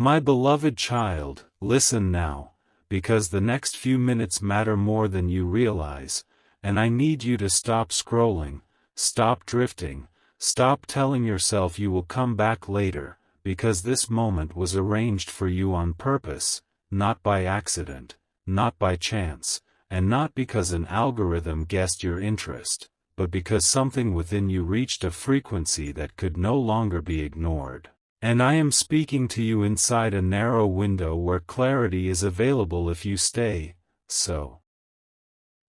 My beloved child, listen now, because the next few minutes matter more than you realize, and I need you to stop scrolling, stop drifting, stop telling yourself you will come back later, because this moment was arranged for you on purpose, not by accident, not by chance, and not because an algorithm guessed your interest, but because something within you reached a frequency that could no longer be ignored. And I am speaking to you inside a narrow window where clarity is available if you stay, so.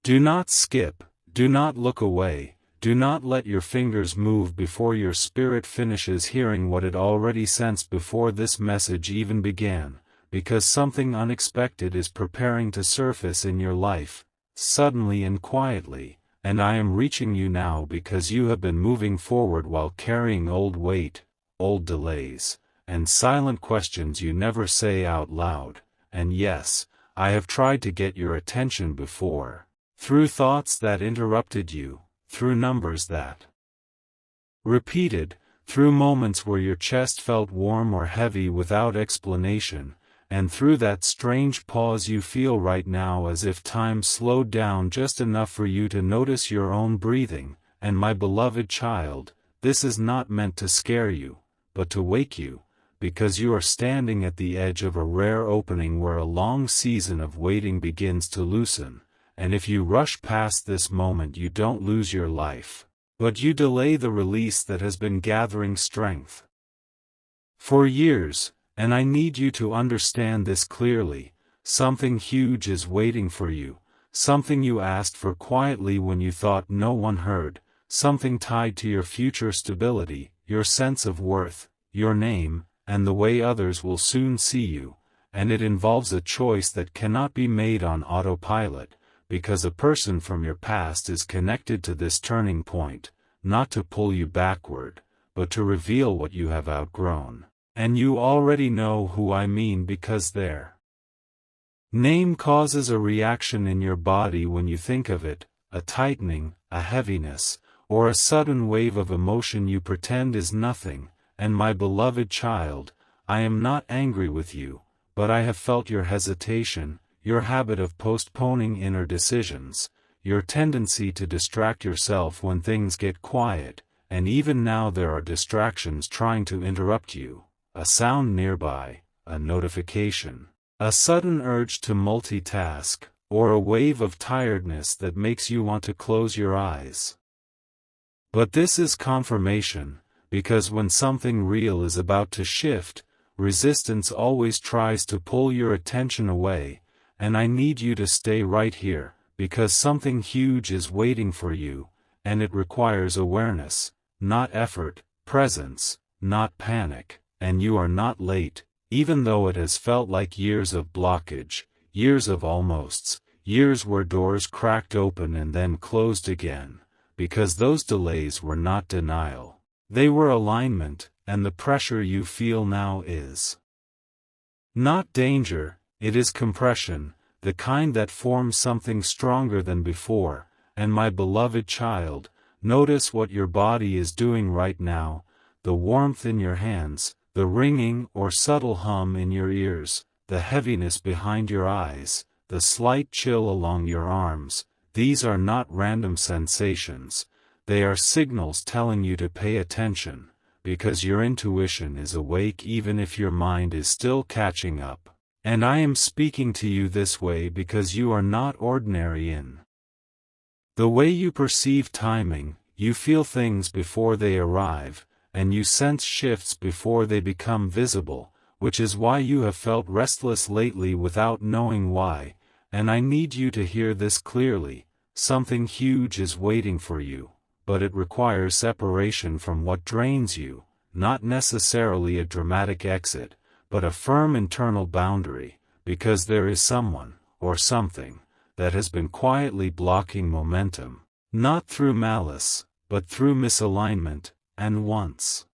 Do not skip, do not look away, do not let your fingers move before your spirit finishes hearing what it already sensed before this message even began, because something unexpected is preparing to surface in your life, suddenly and quietly, and I am reaching you now because you have been moving forward while carrying old weight, old delays, and silent questions you never say out loud, and yes, I have tried to get your attention before, through thoughts that interrupted you, through numbers that repeated, through moments where your chest felt warm or heavy without explanation, and through that strange pause you feel right now as if time slowed down just enough for you to notice your own breathing, and my beloved child, this is not meant to scare you, but to wake you, because you are standing at the edge of a rare opening where a long season of waiting begins to loosen, and if you rush past this moment you don't lose your life, but you delay the release that has been gathering strength for years, and I need you to understand this clearly. Something huge is waiting for you, something you asked for quietly when you thought no one heard, something tied to your future stability, your sense of worth, your name, and the way others will soon see you, and it involves a choice that cannot be made on autopilot, because a person from your past is connected to this turning point, not to pull you backward, but to reveal what you have outgrown. And you already know who I mean because their name causes a reaction in your body when you think of it, a tightening, a heaviness, or a sudden wave of emotion you pretend is nothing, and my beloved child, I am not angry with you, but I have felt your hesitation, your habit of postponing inner decisions, your tendency to distract yourself when things get quiet, and even now there are distractions trying to interrupt you, a sound nearby, a notification, a sudden urge to multitask, or a wave of tiredness that makes you want to close your eyes. But this is confirmation, because when something real is about to shift, resistance always tries to pull your attention away, and I need you to stay right here, because something huge is waiting for you, and it requires awareness, not effort, presence, not panic, and you are not late, even though it has felt like years of blockage, years of almosts, years where doors cracked open and then closed again. Because those delays were not denial, they were alignment, and the pressure you feel now is not danger, it is compression, the kind that forms something stronger than before, and my beloved child, notice what your body is doing right now, the warmth in your hands, the ringing or subtle hum in your ears, the heaviness behind your eyes, the slight chill along your arms. These are not random sensations, they are signals telling you to pay attention, because your intuition is awake even if your mind is still catching up, and I am speaking to you this way because you are not ordinary in the way you perceive timing. You feel things before they arrive, and you sense shifts before they become visible, which is why you have felt restless lately without knowing why. And I need you to hear this clearly, something huge is waiting for you, but it requires separation from what drains you, not necessarily a dramatic exit, but a firm internal boundary, because there is someone, or something, that has been quietly blocking momentum, not through malice, but through misalignment, and once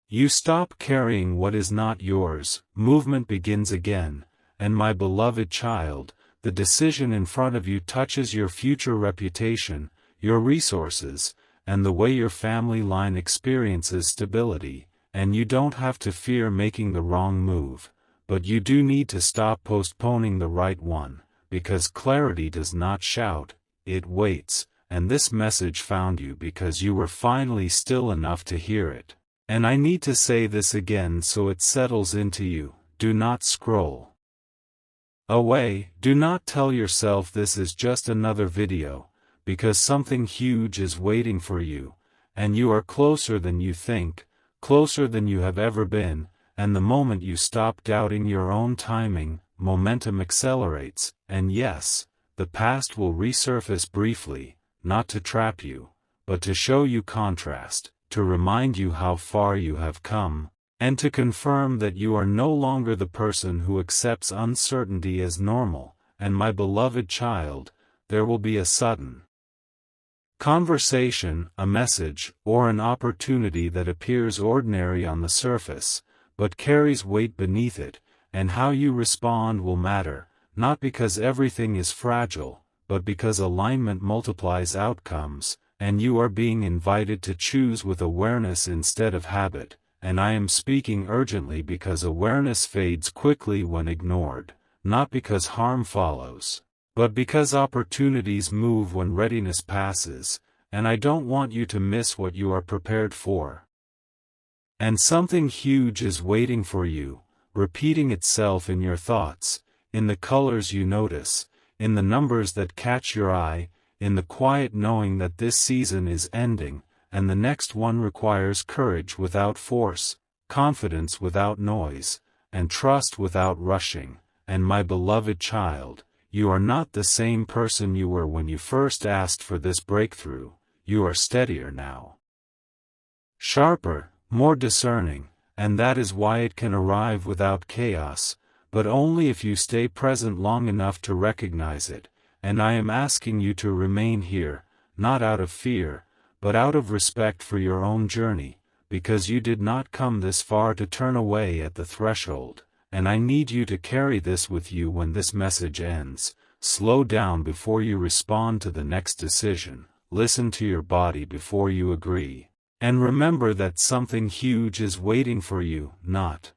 you stop carrying what is not yours, movement begins again. And my beloved child, the decision in front of you touches your future reputation, your resources, and the way your family line experiences stability, and you don't have to fear making the wrong move, but you do need to stop postponing the right one, because clarity does not shout, it waits, and this message found you because you were finally still enough to hear it. And I need to say this again so it settles into you: do not scroll away, do not tell yourself this is just another video, because something huge is waiting for you, and you are closer than you think, closer than you have ever been, and the moment you stop doubting your own timing, momentum accelerates, and yes, the past will resurface briefly, not to trap you, but to show you contrast, to remind you how far you have come, and to confirm that you are no longer the person who accepts uncertainty as normal. And my beloved child, there will be a sudden conversation, a message, or an opportunity that appears ordinary on the surface, but carries weight beneath it, and how you respond will matter, not because everything is fragile, but because alignment multiplies outcomes, and you are being invited to choose with awareness instead of habit. And I am speaking urgently because awareness fades quickly when ignored, not because harm follows, but because opportunities move when readiness passes, and I don't want you to miss what you are prepared for. And something huge is waiting for you, repeating itself in your thoughts, in the colors you notice, in the numbers that catch your eye, in the quiet knowing that this season is ending, and the next one requires courage without force, confidence without noise, and trust without rushing. And my beloved child, you are not the same person you were when you first asked for this breakthrough. You are steadier now, sharper, more discerning, and that is why it can arrive without chaos, but only if you stay present long enough to recognize it. And I am asking you to remain here, not out of fear, but out of respect for your own journey, because you did not come this far to turn away at the threshold, and I need you to carry this with you when this message ends. Slow down before you respond to the next decision, listen to your body before you agree, and remember that something huge is waiting for you, not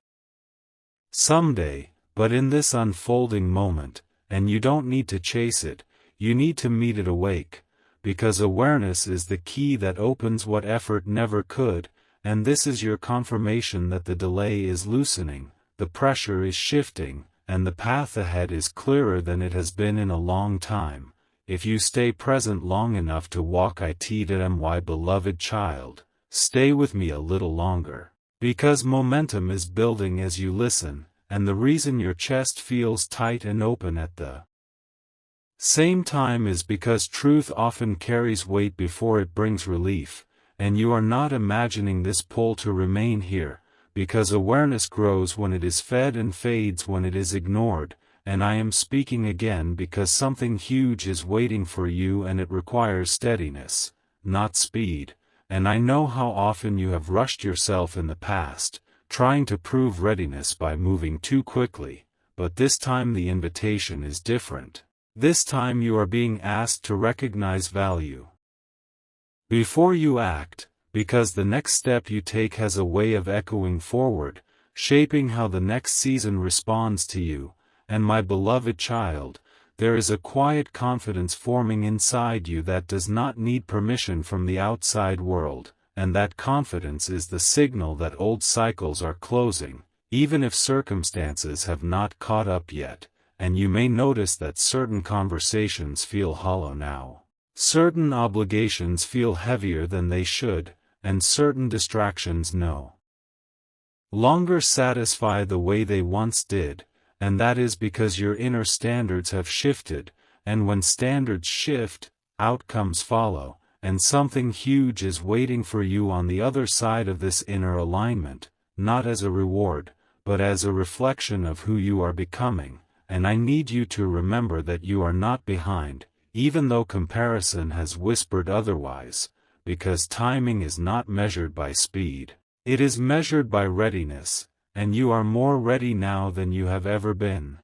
someday, but in this unfolding moment. And you don't need to chase it, you need to meet it awake, because awareness is the key that opens what effort never could, and this is your confirmation that the delay is loosening, the pressure is shifting, and the path ahead is clearer than it has been in a long time. If you stay present long enough to walk my beloved child, stay with me a little longer, because momentum is building as you listen. And the reason your chest feels tight and open at the same time is because truth often carries weight before it brings relief, and you are not imagining this pull to remain here, because awareness grows when it is fed and fades when it is ignored. And I am speaking again because something huge is waiting for you, and it requires steadiness, not speed. And I know how often you have rushed yourself in the past, trying to prove readiness by moving too quickly, but this time the invitation is different. This time you are being asked to recognize value before you act, because the next step you take has a way of echoing forward, shaping how the next season responds to you. And my beloved child, there is a quiet confidence forming inside you that does not need permission from the outside world. And that confidence is the signal that old cycles are closing, even if circumstances have not caught up yet. And you may notice that certain conversations feel hollow now. Certain obligations feel heavier than they should, and certain distractions no longer satisfy the way they once did, and that is because your inner standards have shifted, and when standards shift, outcomes follow. And something huge is waiting for you on the other side of this inner alignment, not as a reward, but as a reflection of who you are becoming. And I need you to remember that you are not behind, even though comparison has whispered otherwise, because timing is not measured by speed, it is measured by readiness, and you are more ready now than you have ever been.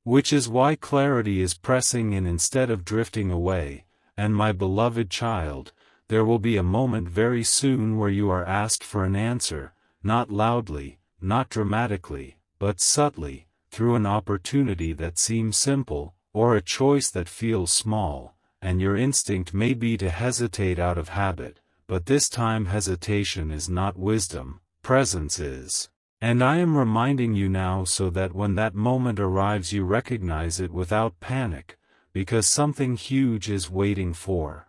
Which is why clarity is pressing in instead of drifting away. And my beloved child, there will be a moment very soon where you are asked for an answer, not loudly, not dramatically, but subtly, through an opportunity that seems simple, or a choice that feels small, and your instinct may be to hesitate out of habit, but this time hesitation is not wisdom, presence is. And I am reminding you now so that when that moment arrives you recognize it without panic, because something huge is waiting for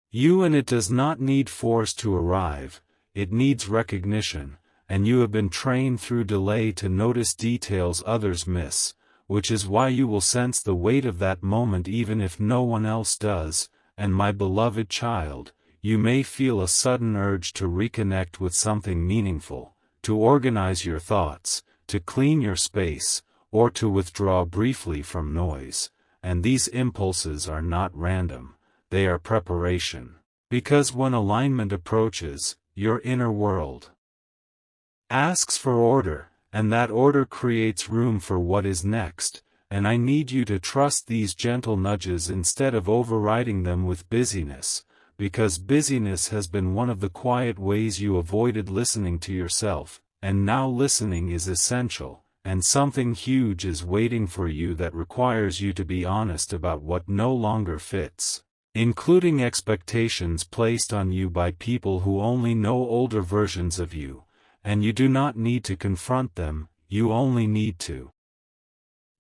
you, and it does not need force to arrive, it needs recognition, and you have been trained through delay to notice details others miss, which is why you will sense the weight of that moment even if no one else does. And my beloved child, you may feel a sudden urge to reconnect with something meaningful, to organize your thoughts, to clean your space, or to withdraw briefly from noise, and these impulses are not random, they are preparation. Because when alignment approaches, your inner world asks for order, and that order creates room for what is next, and I need you to trust these gentle nudges instead of overriding them with busyness, because busyness has been one of the quiet ways you avoided listening to yourself, and now listening is essential, and something huge is waiting for you that requires you to be honest about what no longer fits, including expectations placed on you by people who only know older versions of you, and you do not need to confront them, you only need to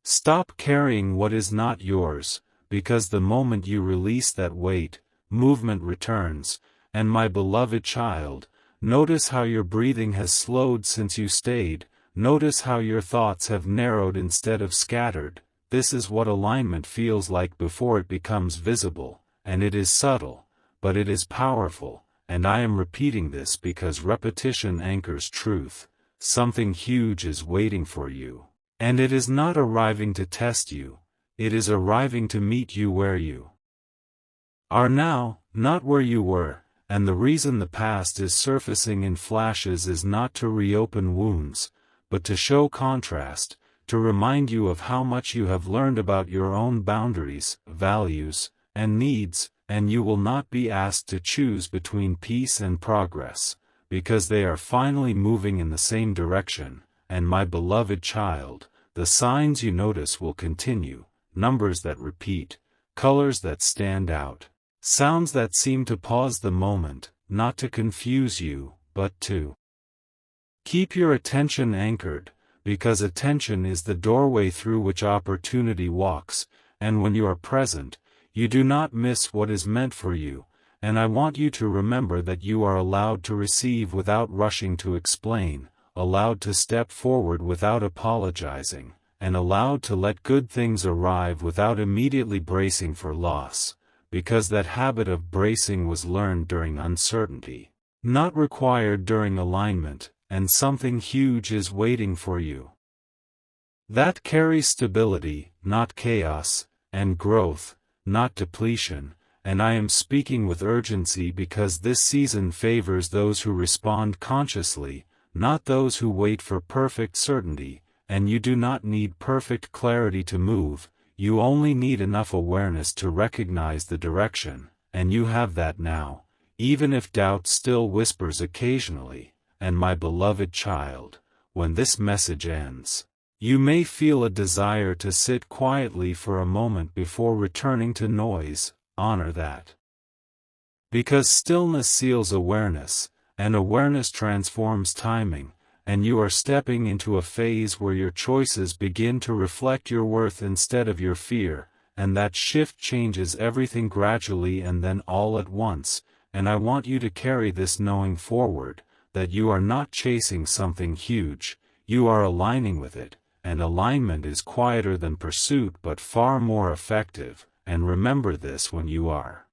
stop carrying what is not yours, because the moment you release that weight, movement returns. And my beloved child, notice how your breathing has slowed since you stayed, notice how your thoughts have narrowed instead of scattered. This is what alignment feels like before it becomes visible, and it is subtle, but it is powerful, and I am repeating this because repetition anchors truth. Something huge is waiting for you, and it is not arriving to test you, it is arriving to meet you where you are now, not where you were, and the reason the past is surfacing in flashes is not to reopen wounds, but to show contrast, to remind you of how much you have learned about your own boundaries, values, and needs, and you will not be asked to choose between peace and progress, because they are finally moving in the same direction. And my beloved child, the signs you notice will continue, numbers that repeat, colors that stand out, sounds that seem to pause the moment, not to confuse you, but to keep your attention anchored, because attention is the doorway through which opportunity walks, and when you are present, you do not miss what is meant for you, and I want you to remember that you are allowed to receive without rushing to explain, allowed to step forward without apologizing, and allowed to let good things arrive without immediately bracing for loss, because that habit of bracing was learned during uncertainty, not required during alignment, and something huge is waiting for you that carries stability, not chaos, and growth, not depletion. And I am speaking with urgency because this season favors those who respond consciously, not those who wait for perfect certainty, and you do not need perfect clarity to move, you only need enough awareness to recognize the direction, and you have that now, even if doubt still whispers occasionally. And my beloved child, when this message ends, you may feel a desire to sit quietly for a moment before returning to noise. Honor that. Because stillness seals awareness, and awareness transforms timing, and you are stepping into a phase where your choices begin to reflect your worth instead of your fear, and that shift changes everything gradually and then all at once. And I want you to carry this knowing forward, that you are not chasing something huge, you are aligning with it, and alignment is quieter than pursuit but far more effective. And remember this: when you are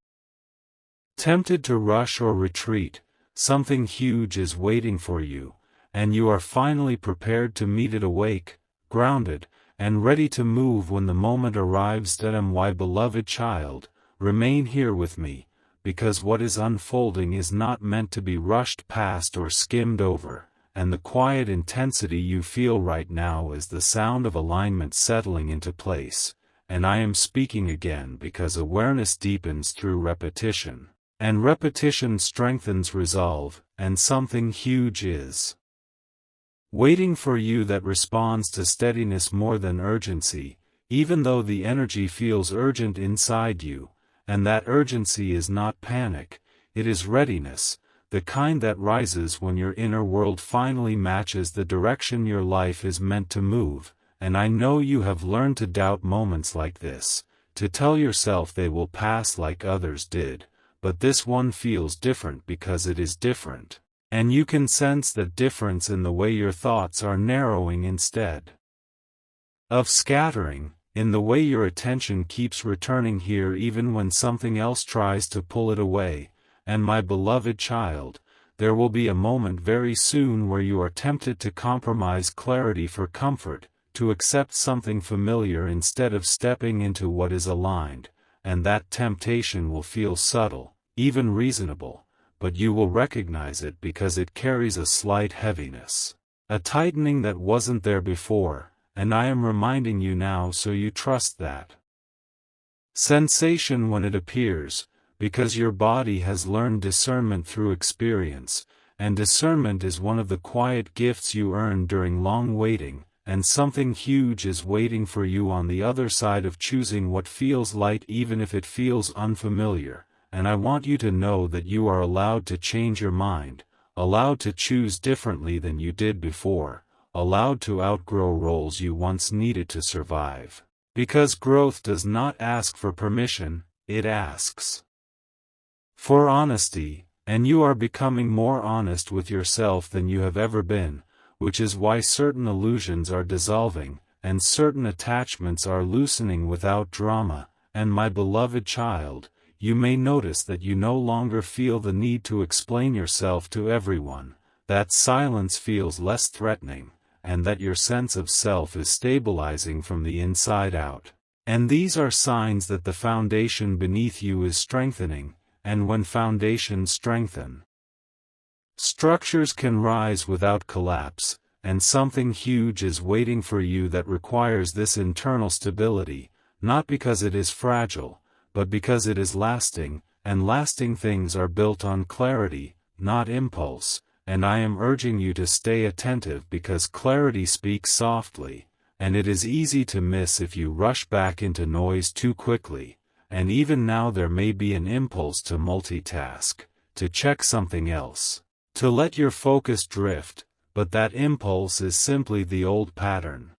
tempted to rush or retreat, something huge is waiting for you, and you are finally prepared to meet it awake, grounded, and ready to move when the moment arrives. That my beloved child, remain here with me, because what is unfolding is not meant to be rushed past or skimmed over, and the quiet intensity you feel right now is the sound of alignment settling into place. And I am speaking again because awareness deepens through repetition, And repetition strengthens resolve, and something huge is waiting for you that responds to steadiness more than urgency, even though the energy feels urgent inside you, and that urgency is not panic, it is readiness, the kind that rises when your inner world finally matches the direction your life is meant to move. And I know you have learned to doubt moments like this, to tell yourself they will pass like others did, but this one feels different because it is different. And you can sense that difference in the way your thoughts are narrowing instead of scattering, in the way your attention keeps returning here even when something else tries to pull it away. And my beloved child, there will be a moment very soon where you are tempted to compromise clarity for comfort, to accept something familiar instead of stepping into what is aligned, and that temptation will feel subtle, even reasonable, but you will recognize it because it carries a slight heaviness, a tightening that wasn't there before, and I am reminding you now so you trust that sensation when it appears, because your body has learned discernment through experience, and discernment is one of the quiet gifts you earn during long waiting, and something huge is waiting for you on the other side of choosing what feels light even if it feels unfamiliar. And I want you to know that you are allowed to change your mind, allowed to choose differently than you did before, allowed to outgrow roles you once needed to survive. Because growth does not ask for permission, it asks for honesty, and you are becoming more honest with yourself than you have ever been, which is why certain illusions are dissolving, and certain attachments are loosening without drama. And my beloved child, you may notice that you no longer feel the need to explain yourself to everyone, that silence feels less threatening, and that your sense of self is stabilizing from the inside out. And these are signs that the foundation beneath you is strengthening, and when foundations strengthen, structures can rise without collapse, and something huge is waiting for you that requires this internal stability, not because it is fragile, but because it is lasting, and lasting things are built on clarity, not impulse, and I am urging you to stay attentive because clarity speaks softly, and it is easy to miss if you rush back into noise too quickly, and even now there may be an impulse to multitask, to check something else, to let your focus drift, but that impulse is simply the old pattern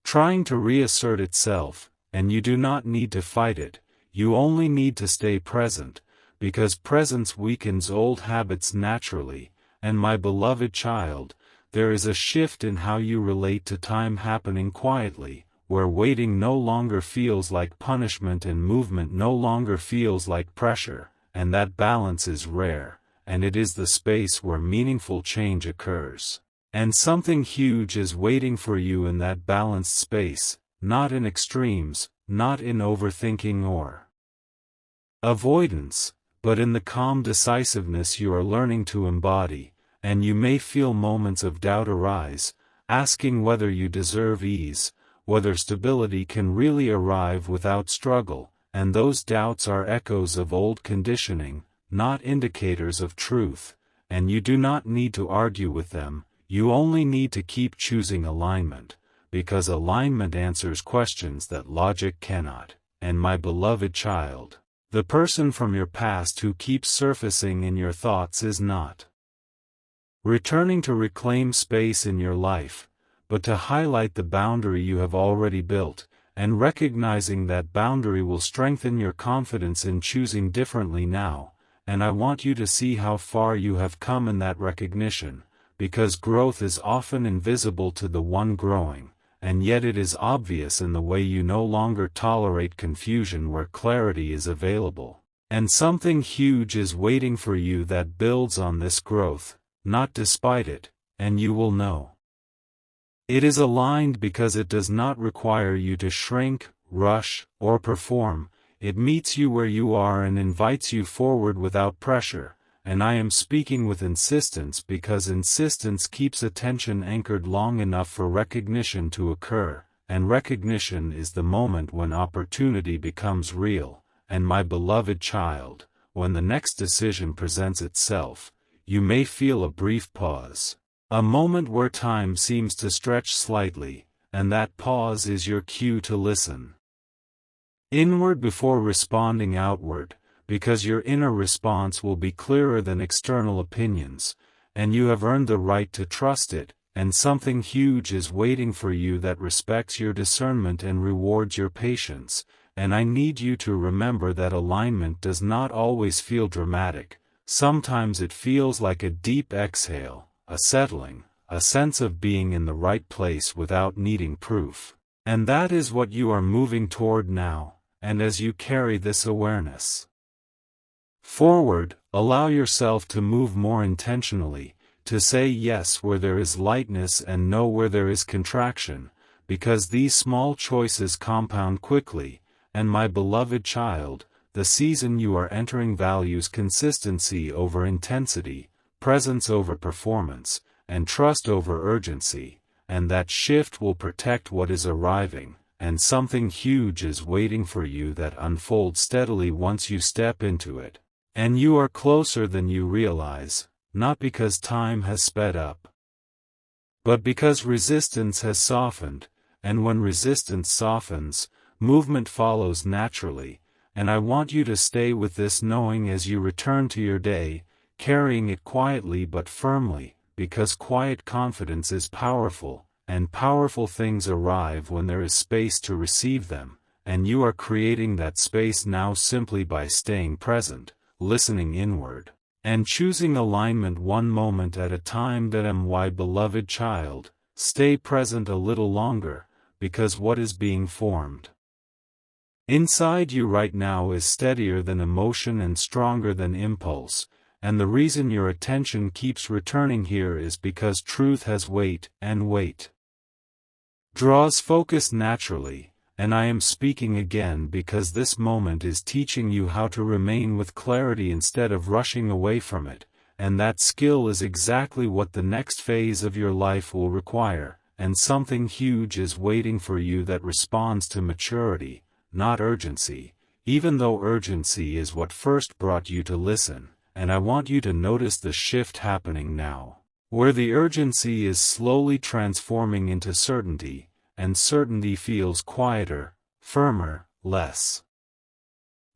trying to reassert itself, and you do not need to fight it, you only need to stay present, because presence weakens old habits naturally. And my beloved child, there is a shift in how you relate to time happening quietly, where waiting no longer feels like punishment and movement no longer feels like pressure, and that balance is rare, and it is the space where meaningful change occurs. And something huge is waiting for you in that balanced space, not in extremes, not in overthinking or avoidance, but in the calm decisiveness you are learning to embody. And you may feel moments of doubt arise, asking whether you deserve ease, whether stability can really arrive without struggle, and those doubts are echoes of old conditioning, not indicators of truth, and you do not need to argue with them, you only need to keep choosing alignment, because alignment answers questions that logic cannot. And my beloved child, the person from your past who keeps surfacing in your thoughts is not returning to reclaim space in your life, but to highlight the boundary you have already built, and recognizing that boundary will strengthen your confidence in choosing differently now. And I want you to see how far you have come in that recognition, because growth is often invisible to the one growing, and yet it is obvious in the way you no longer tolerate confusion where clarity is available. And something huge is waiting for you that builds on this growth, not despite it, and you will know it is aligned because it does not require you to shrink, rush, or perform. It meets you where you are and invites you forward without pressure, and I am speaking with insistence because insistence keeps attention anchored long enough for recognition to occur, and recognition is the moment when opportunity becomes real. And my beloved child, when the next decision presents itself, you may feel a brief pause. A moment where time seems to stretch slightly, and that pause is your cue to listen inward before responding outward, because your inner response will be clearer than external opinions, and you have earned the right to trust it, and something huge is waiting for you that respects your discernment and rewards your patience. And I need you to remember that alignment does not always feel dramatic. Sometimes it feels like a deep exhale, a settling, a sense of being in the right place without needing proof. And that is what you are moving toward now, and as you carry this awareness forward, allow yourself to move more intentionally, to say yes where there is lightness and no where there is contraction, because these small choices compound quickly. And my beloved child, the season you are entering values consistency over intensity, presence over performance, and trust over urgency, and that shift will protect what is arriving, and something huge is waiting for you that unfolds steadily once you step into it. And you are closer than you realize, not because time has sped up, but because resistance has softened, and when resistance softens, movement follows naturally, and I want you to stay with this knowing as you return to your day, carrying it quietly but firmly, because quiet confidence is powerful, and powerful things arrive when there is space to receive them, and you are creating that space now simply by staying present, listening inward, and choosing alignment one moment at a time. My beloved child, stay present a little longer, because what is being formed inside you right now is steadier than emotion and stronger than impulse, and the reason your attention keeps returning here is because truth has weight, and weight draws focus naturally, and I am speaking again because this moment is teaching you how to remain with clarity instead of rushing away from it, and that skill is exactly what the next phase of your life will require, and something huge is waiting for you that responds to maturity, not urgency, even though urgency is what first brought you to listen, and I want you to notice the shift happening now, where the urgency is slowly transforming into certainty, and certainty feels quieter, firmer, less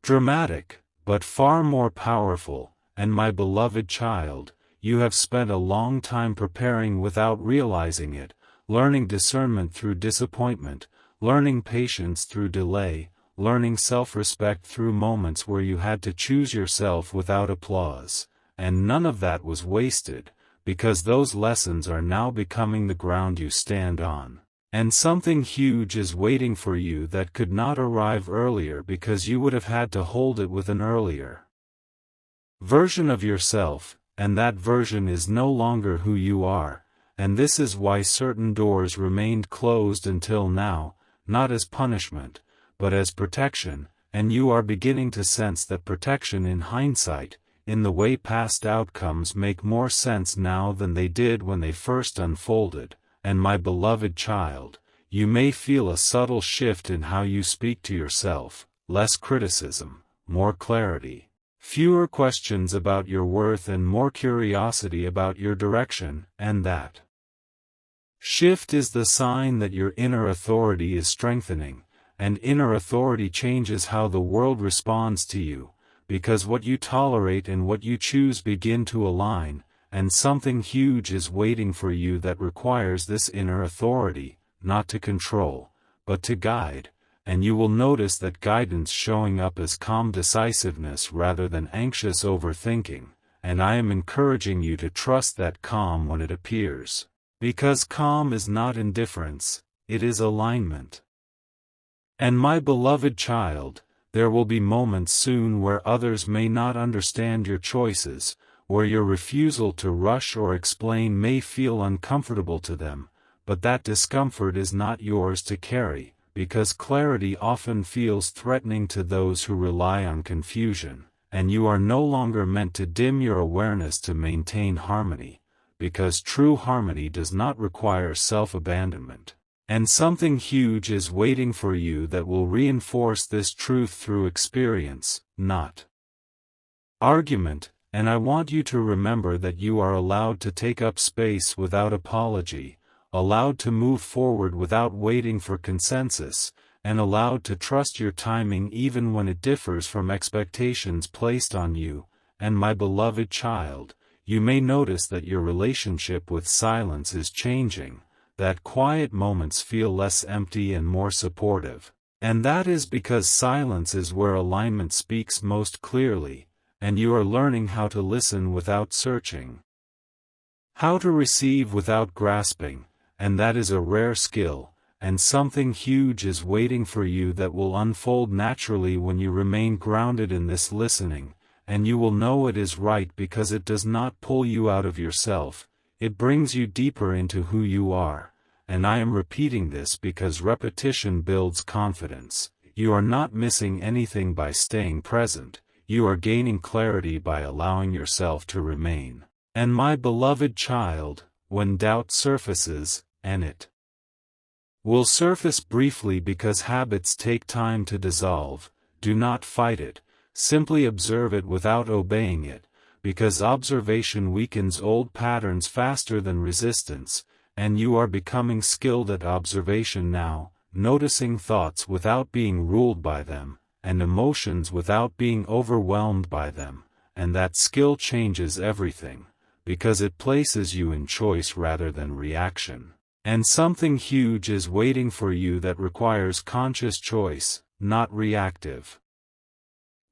dramatic, but far more powerful. And my beloved child, you have spent a long time preparing without realizing it, learning discernment through disappointment, learning patience through delay, learning self-respect through moments where you had to choose yourself without applause, and none of that was wasted, because those lessons are now becoming the ground you stand on. And something huge is waiting for you that could not arrive earlier because you would have had to hold it with an earlier version of yourself, and that version is no longer who you are, and this is why certain doors remained closed until now, not as punishment, but as protection, and you are beginning to sense that protection in hindsight, in the way past outcomes make more sense now than they did when they first unfolded. And my beloved child, you may feel a subtle shift in how you speak to yourself, less criticism, more clarity, fewer questions about your worth and more curiosity about your direction, and that shift is the sign that your inner authority is strengthening, and inner authority changes how the world responds to you, because what you tolerate and what you choose begin to align, and something huge is waiting for you that requires this inner authority, not to control, but to guide, and you will notice that guidance showing up as calm decisiveness rather than anxious overthinking, and I am encouraging you to trust that calm when it appears, because calm is not indifference, it is alignment. And my beloved child, there will be moments soon where others may not understand your choices, where your refusal to rush or explain may feel uncomfortable to them, but that discomfort is not yours to carry, because clarity often feels threatening to those who rely on confusion, and you are no longer meant to dim your awareness to maintain harmony, because true harmony does not require self-abandonment. And something huge is waiting for you that will reinforce this truth through experience, not argument, and I want you to remember that you are allowed to take up space without apology, allowed to move forward without waiting for consensus, and allowed to trust your timing even when it differs from expectations placed on you. And my beloved child, you may notice that your relationship with silence is changing, that quiet moments feel less empty and more supportive. And that is because silence is where alignment speaks most clearly, and you are learning how to listen without searching, how to receive without grasping, and that is a rare skill, and something huge is waiting for you that will unfold naturally when you remain grounded in this listening, and you will know it is right because it does not pull you out of yourself, it brings you deeper into who you are. And I am repeating this because repetition builds confidence. You are not missing anything by staying present, you are gaining clarity by allowing yourself to remain. And my beloved child, when doubt surfaces, and it will surface briefly because habits take time to dissolve, do not fight it, simply observe it without obeying it, because observation weakens old patterns faster than resistance, and you are becoming skilled at observation now, noticing thoughts without being ruled by them, and emotions without being overwhelmed by them, and that skill changes everything, because it places you in choice rather than reaction. And something huge is waiting for you that requires conscious choice, not reactive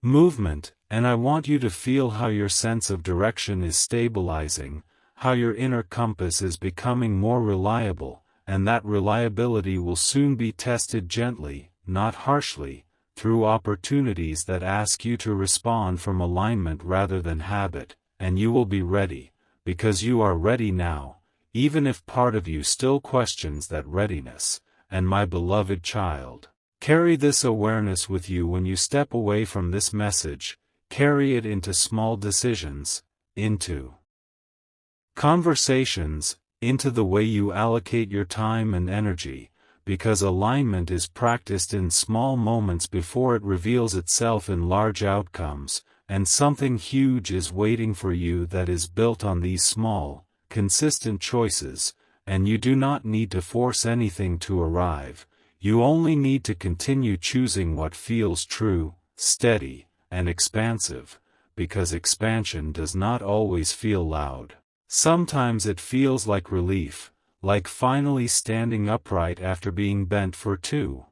movement, and I want you to feel how your sense of direction is stabilizing, how your inner compass is becoming more reliable, and that reliability will soon be tested gently, not harshly, through opportunities that ask you to respond from alignment rather than habit, and you will be ready, because you are ready now, even if part of you still questions that readiness. And my beloved child, carry this awareness with you when you step away from this message, carry it into small decisions, into conversations, into the way you allocate your time and energy, because alignment is practiced in small moments before it reveals itself in large outcomes, and something huge is waiting for you that is built on these small, consistent choices, and you do not need to force anything to arrive, you only need to continue choosing what feels true, steady, and expansive, because expansion does not always feel loud. Sometimes it feels like relief, like finally standing upright after being bent for too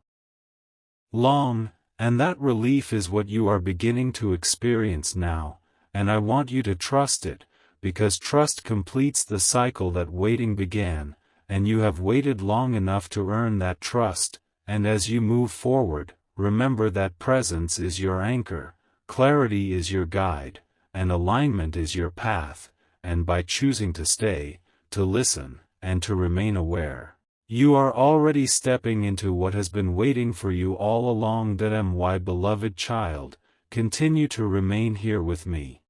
long, and that relief is what you are beginning to experience now, and I want you to trust it, because trust completes the cycle that waiting began, and you have waited long enough to earn that trust, and as you move forward, remember that presence is your anchor, clarity is your guide, and alignment is your path. And by choosing to stay, to listen, and to remain aware, you are already stepping into what has been waiting for you all along. My beloved child, continue to remain here with me.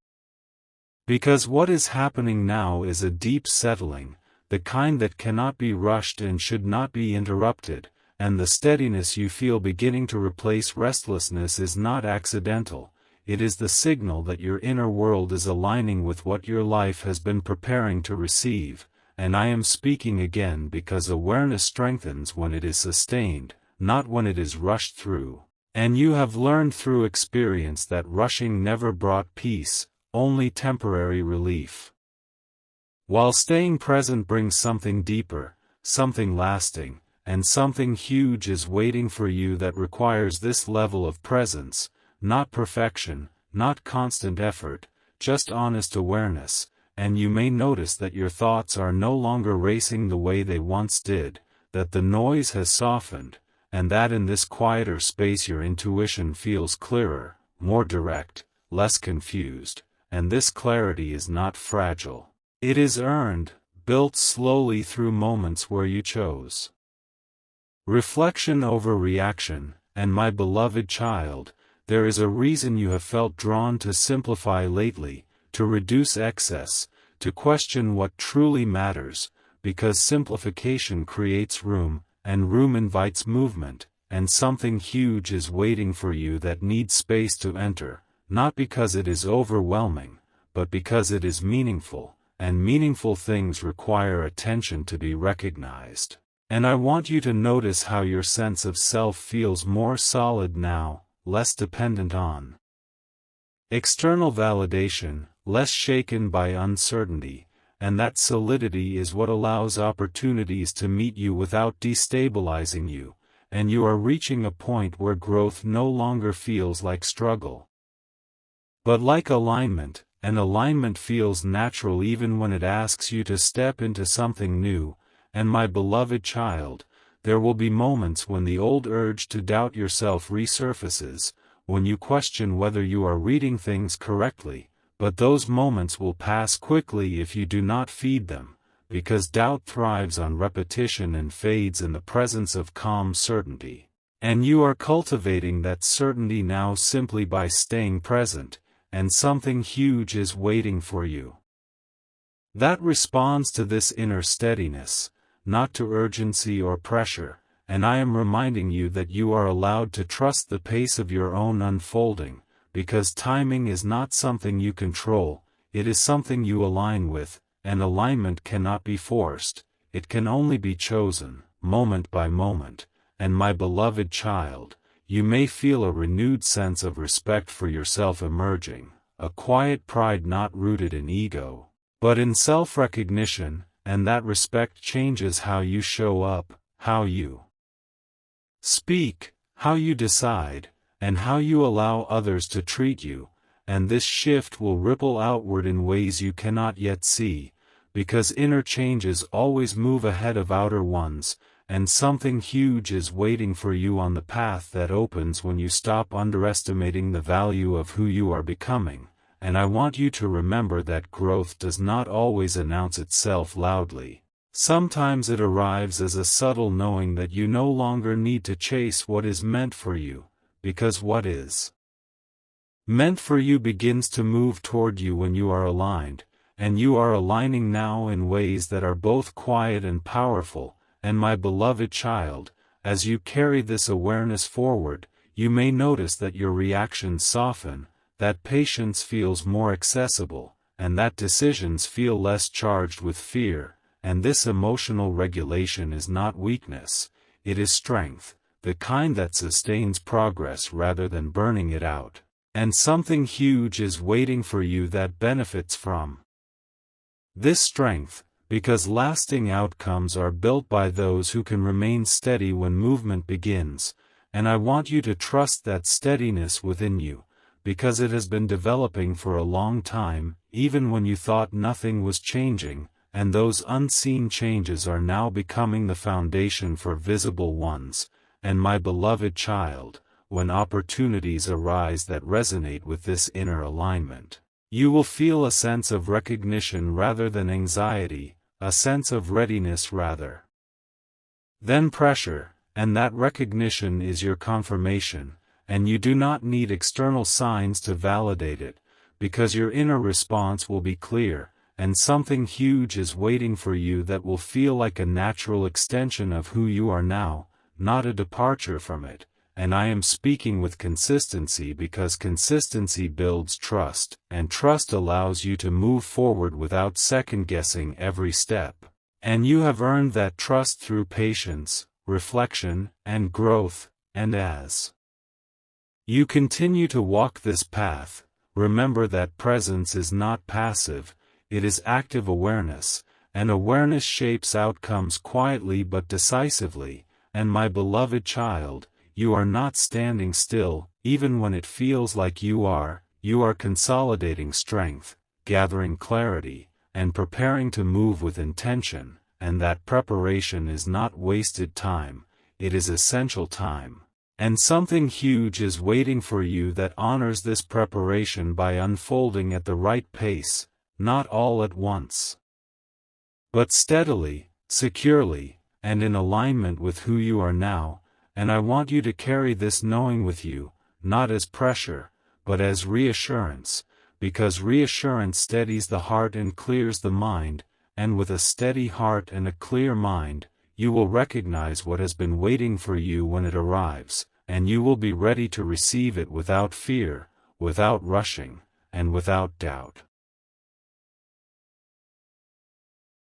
Because what is happening now is a deep settling, the kind that cannot be rushed and should not be interrupted, and the steadiness you feel beginning to replace restlessness is not accidental. It is the signal that your inner world is aligning with what your life has been preparing to receive, and I am speaking again because awareness strengthens when it is sustained, not when it is rushed through. And you have learned through experience that rushing never brought peace, only temporary relief. While staying present brings something deeper, something lasting, and something huge is waiting for you that requires this level of presence. Not perfection, not constant effort, just honest awareness, and you may notice that your thoughts are no longer racing the way they once did, that the noise has softened, and that in this quieter space your intuition feels clearer, more direct, less confused, and this clarity is not fragile. It is earned, built slowly through moments where you chose reflection over reaction, and my beloved child, there is a reason you have felt drawn to simplify lately, to reduce excess, to question what truly matters, because simplification creates room, and room invites movement, and something huge is waiting for you that needs space to enter, not because it is overwhelming, but because it is meaningful, and meaningful things require attention to be recognized. And I want you to notice how your sense of self feels more solid now, less dependent on external validation, less shaken by uncertainty, and that solidity is what allows opportunities to meet you without destabilizing you, and you are reaching a point where growth no longer feels like struggle, but like alignment, and alignment feels natural even when it asks you to step into something new. And my beloved child, there will be moments when the old urge to doubt yourself resurfaces, when you question whether you are reading things correctly, but those moments will pass quickly if you do not feed them, because doubt thrives on repetition and fades in the presence of calm certainty. And you are cultivating that certainty now simply by staying present, and something huge is waiting for you. That responds to this inner steadiness, not to urgency or pressure, and I am reminding you that you are allowed to trust the pace of your own unfolding, because timing is not something you control, it is something you align with, and alignment cannot be forced, it can only be chosen, moment by moment. And my beloved child, you may feel a renewed sense of respect for yourself emerging, a quiet pride not rooted in ego, but in self-recognition, and that respect changes how you show up, how you speak, how you decide, and how you allow others to treat you, and this shift will ripple outward in ways you cannot yet see, because inner changes always move ahead of outer ones, and something huge is waiting for you on the path that opens when you stop underestimating the value of who you are becoming. And I want you to remember that growth does not always announce itself loudly. Sometimes it arrives as a subtle knowing that you no longer need to chase what is meant for you, because what is meant for you begins to move toward you when you are aligned, and you are aligning now in ways that are both quiet and powerful. And my beloved child, as you carry this awareness forward, you may notice that your reactions soften, that patience feels more accessible, and that decisions feel less charged with fear, and this emotional regulation is not weakness, it is strength, the kind that sustains progress rather than burning it out. And something huge is waiting for you that benefits from this strength, because lasting outcomes are built by those who can remain steady when movement begins, and I want you to trust that steadiness within you, because it has been developing for a long time, even when you thought nothing was changing, and those unseen changes are now becoming the foundation for visible ones. And my beloved child, when opportunities arise that resonate with this inner alignment, you will feel a sense of recognition rather than anxiety, a sense of readiness rather than pressure, and that recognition is your confirmation, and you do not need external signs to validate it, because your inner response will be clear, and something huge is waiting for you that will feel like a natural extension of who you are now, not a departure from it. And I am speaking with consistency because consistency builds trust, and trust allows you to move forward without second-guessing every step. And you have earned that trust through patience, reflection, and growth, and as you continue to walk this path, remember that presence is not passive, it is active awareness, and awareness shapes outcomes quietly but decisively. And my beloved child, you are not standing still, even when it feels like you are consolidating strength, gathering clarity, and preparing to move with intention, and that preparation is not wasted time, it is essential time. And something huge is waiting for you that honors this preparation by unfolding at the right pace, not all at once, but steadily, securely, and in alignment with who you are now. And I want you to carry this knowing with you, not as pressure, but as reassurance, because reassurance steadies the heart and clears the mind, and with a steady heart and a clear mind, you will recognize what has been waiting for you when it arrives, and you will be ready to receive it without fear, without rushing, and without doubt.